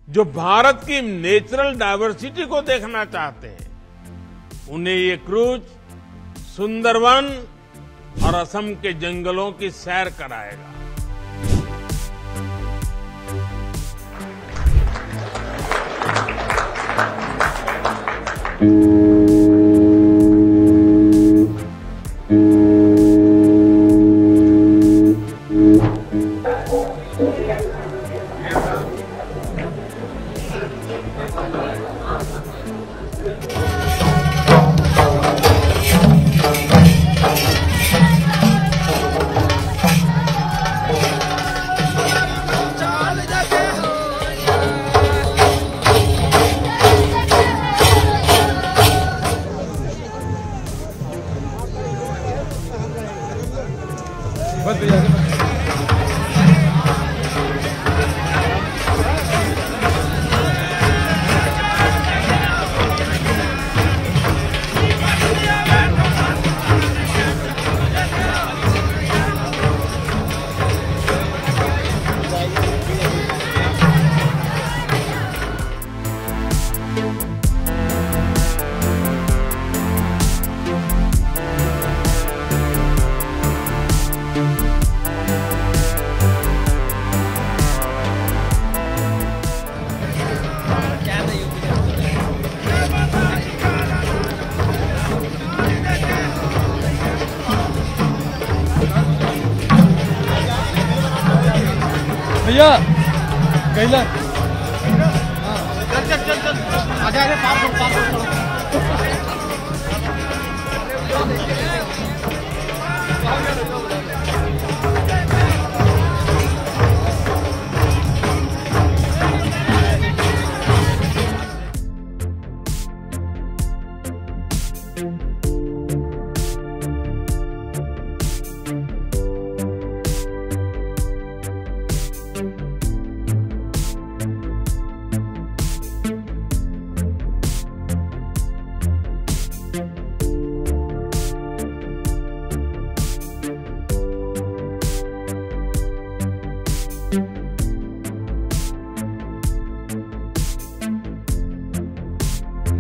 जो भारत की natural diversity को देखना चाहते हैं, उन्हें ये क्रूज सुंदरवन और असम के जंगलों की सैर कराएगा। भैया कैला चल चल चल चल आजा रे पार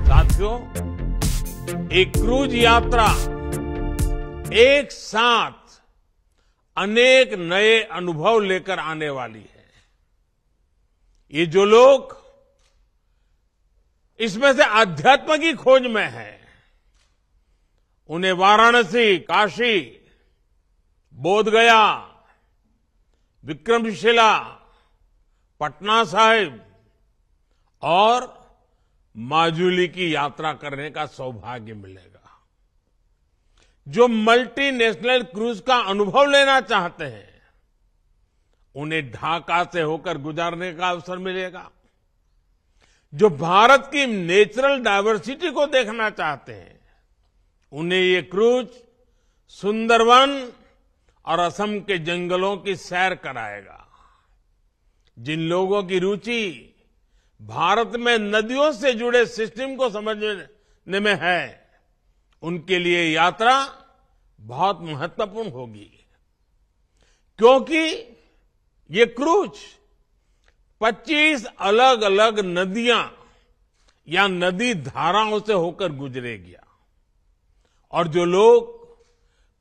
साथियों, एक क्रूज यात्रा एक साथ अनेक नए अनुभव लेकर आने वाली है। ये जो लोग इसमें से अध्यात्म की खोज में हैं, उन्हें वाराणसी, काशी, बोधगया, विक्रमशिला, पटना साहिब और माजुली की यात्रा करने का सौभाग्य मिलेगा। जो मल्टीनेशनल क्रूज का अनुभव लेना चाहते हैं, उन्हें ढाका से होकर गुजरने का अवसर मिलेगा। जो भारत की नेचुरल डायवर्सिटी को देखना चाहते हैं, उन्हें ये क्रूज सुंदरवन और असम के जंगलों की सैर कराएगा। जिन लोगों की रुचि भारत में नदियों से जुड़े सिस्टम को समझने में है, उनके लिए यात्रा बहुत महत्वपूर्ण होगी, क्योंकि ये क्रूज 25 अलग अलग नदियां या नदी धाराओं से होकर गुजरेगी। और जो लोग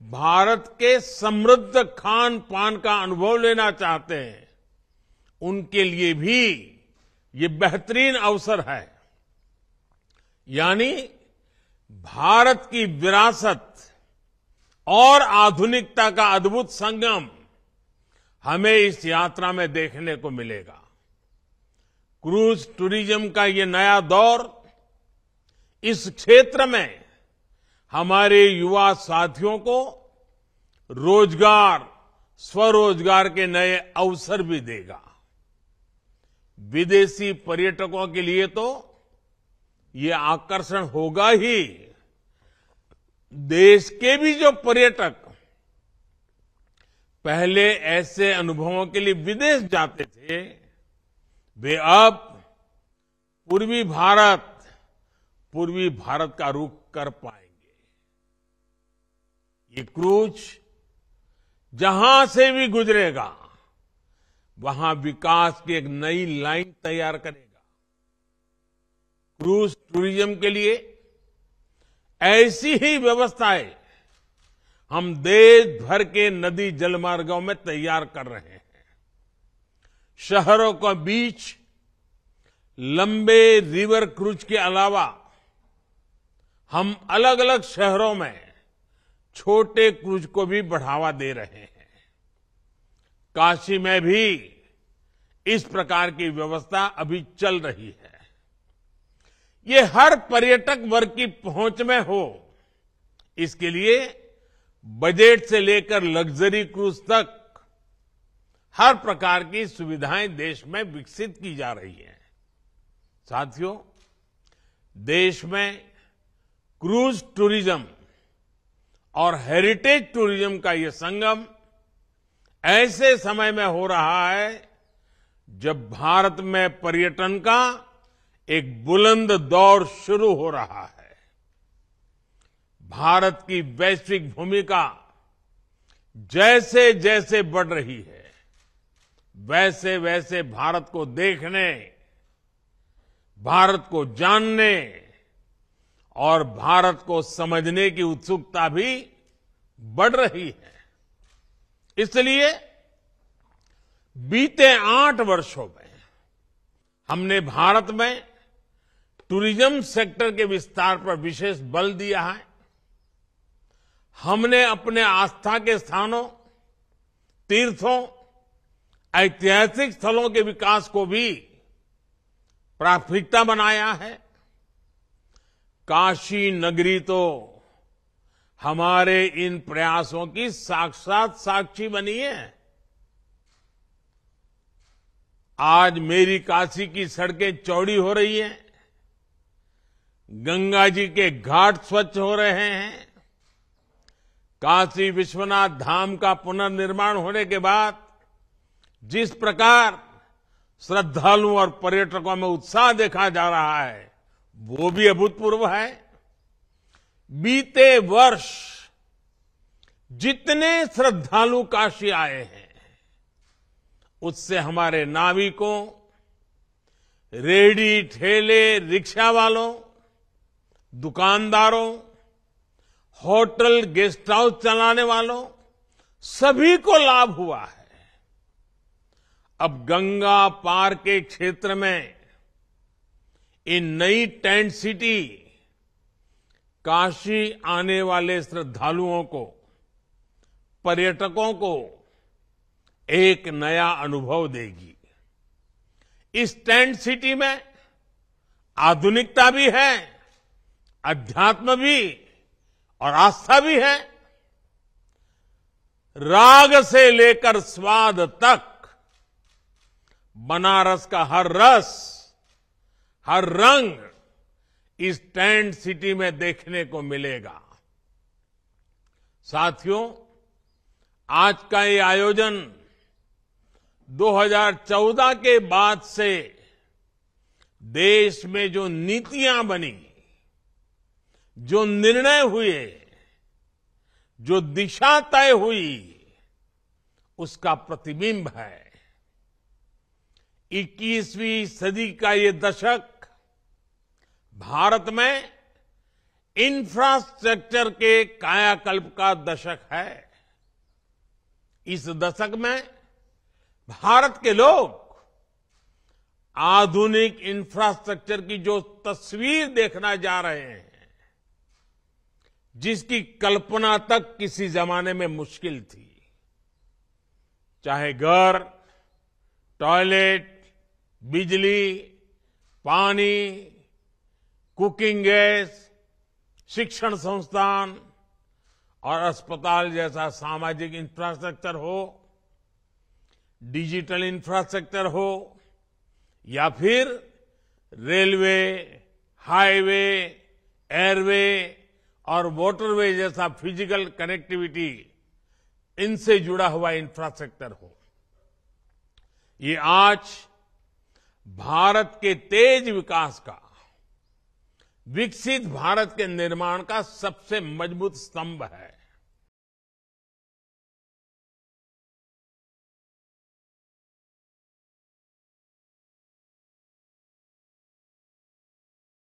भारत के समृद्ध खान पान का अनुभव लेना चाहते हैं, उनके लिए भी ये बेहतरीन अवसर है। यानी भारत की विरासत और आधुनिकता का अद्भुत संगम हमें इस यात्रा में देखने को मिलेगा। क्रूज टूरिज्म का ये नया दौर इस क्षेत्र में हमारे युवा साथियों को रोजगार, स्वरोजगार के नए अवसर भी देगा। विदेशी पर्यटकों के लिए तो ये आकर्षण होगा ही। देश के भी जो पर्यटक पहले ऐसे अनुभवों के लिए विदेश जाते थे, वे अब पूर्वी भारत का रुख कर पाएंगे। ये क्रूज जहां से भी गुजरेगा, वहां विकास की एक नई लाइन तैयार करेगा। क्रूज टूरिज्म के लिए ऐसी ही व्यवस्थाएं हम देश भर के नदी जलमार्गों में तैयार कर रहे हैं। शहरों के बीच लंबे रिवर क्रूज के अलावा हम अलग अलग शहरों में छोटे क्रूज को भी बढ़ावा दे रहे हैं। काशी में भी इस प्रकार की व्यवस्था अभी चल रही है। ये हर पर्यटक वर्ग की पहुंच में हो, इसके लिए बजट से लेकर लग्जरी क्रूज तक हर प्रकार की सुविधाएं देश में विकसित की जा रही हैं। साथियों, देश में क्रूज टूरिज्म और हेरिटेज टूरिज्म का ये संगम ऐसे समय में हो रहा है जब भारत में पर्यटन का एक बुलंद दौर शुरू हो रहा है। भारत की वैश्विक भूमिका जैसे जैसे बढ़ रही है, वैसे वैसे भारत को देखने, भारत को जानने और भारत को समझने की उत्सुकता भी बढ़ रही है। इसलिए बीते 8 वर्षों में हमने भारत में टूरिज्म सेक्टर के विस्तार पर विशेष बल दिया है। हमने अपने आस्था के स्थानों, तीर्थों, ऐतिहासिक स्थलों के विकास को भी प्राथमिकता बनाया है। काशी नगरी तो हमारे इन प्रयासों की साक्षात साक्षी बनी है। आज मेरी काशी की सड़कें चौड़ी हो रही हैं, गंगा जी के घाट स्वच्छ हो रहे हैं। काशी विश्वनाथ धाम का पुनर्निर्माण होने के बाद जिस प्रकार श्रद्धालुओं और पर्यटकों में उत्साह देखा जा रहा है, वो भी अभूतपूर्व है। बीते वर्ष जितने श्रद्धालु काशी आए हैं, उससे हमारे नाविकों, रेहड़ी ठेले रिक्शा वालों, दुकानदारों, होटल गेस्ट हाउस चलाने वालों, सभी को लाभ हुआ है। अब गंगा पार के क्षेत्र में इन नई टेंट सिटी काशी आने वाले श्रद्धालुओं को, पर्यटकों को एक नया अनुभव देगी। इस टेंट सिटी में आधुनिकता भी है, अध्यात्म भी और आस्था भी है। राग से लेकर स्वाद तक बनारस का हर रस, हर रंग इस टेंट सिटी में देखने को मिलेगा। साथियों, आज का ये आयोजन 2014 के बाद से देश में जो नीतियां बनी, जो निर्णय हुए, जो दिशा तय हुई, उसका प्रतिबिंब है। 21वीं सदी का ये दशक भारत में इंफ्रास्ट्रक्चर के कायाकल्प का दशक है। इस दशक में भारत के लोग आधुनिक इंफ्रास्ट्रक्चर की जो तस्वीर देखना जा रहे हैं, जिसकी कल्पना तक किसी जमाने में मुश्किल थी, चाहे घर, टॉयलेट, बिजली, पानी, कुकिंग गैस, शिक्षण संस्थान और अस्पताल जैसा सामाजिक इंफ्रास्ट्रक्चर हो, डिजिटल इंफ्रास्ट्रक्चर हो, या फिर रेलवे, हाईवे, एयरवे और वाटरवे जैसा फिजिकल कनेक्टिविटी, इनसे जुड़ा हुआ इंफ्रास्ट्रक्चर हो। ये आज भारत के तेज विकास का, विकसित भारत के निर्माण का सबसे मजबूत स्तंभ है।